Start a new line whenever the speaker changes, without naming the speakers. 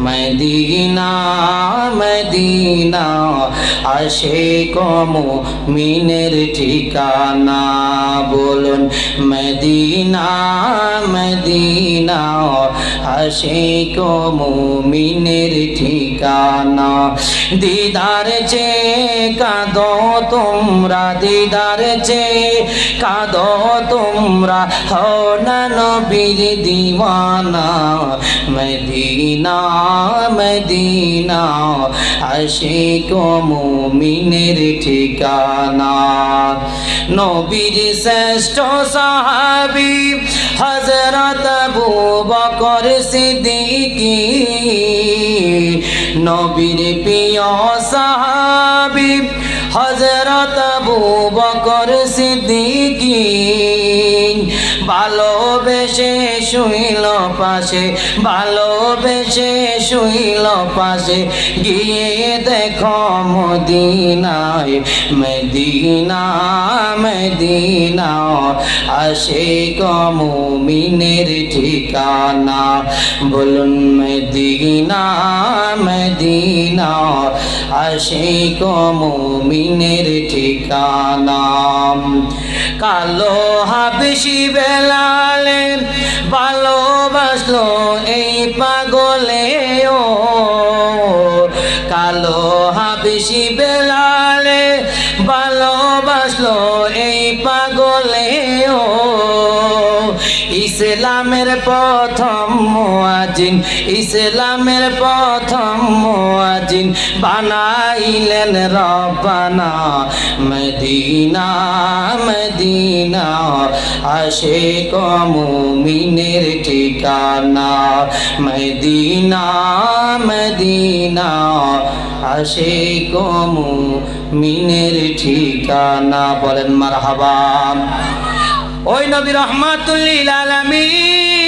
Medina Medina Ashiq মুমিনের ঠিকানা বলুন মদিনা মদিনা আশিক মুমিনের ঠিকানা দিদার চে কাঁদো তোমরা দিদার চে কাঁদো তোমরা হও না নবীর দিওয়ানা মদিনা মদিনা আশিক মুমিনের ঠিকানা নবীর শ্রেষ্ঠ সাহাবী হযরত আবু বকর সিদ্দিকী নবীর প্রিয় সাহাবী হযরত আবু বকর সিদ্দিকী ভালোবেসে শুইল পাশে ভালোবেসে শুইল পাশে গিয়ে দেখো মদিনায় মদিনা মদিনা আশিক মুমিনের ঠিকানা বলুন মদিনা মদিনা আশিক মুমিনের ঠিকানা কালো হাবশি বেলালে ভালোবাসলো এই পাগলে ও কালো হাবশি বেলালে ভালোবাসলো এই পাগলে ও ইসলামের প্রথম মুয়াজ্জিন ইসলামের প্রথম মুয়াজ্জিন বানাইলেন রব্বানা মদিনা মদিনা আশিক মুমিনের ঠিকানা মদিনা মদিনা আশিক মুমিনের ঠিকানা বলেন মারহাবা ওই নবী রহমাতুল লিল আলামিন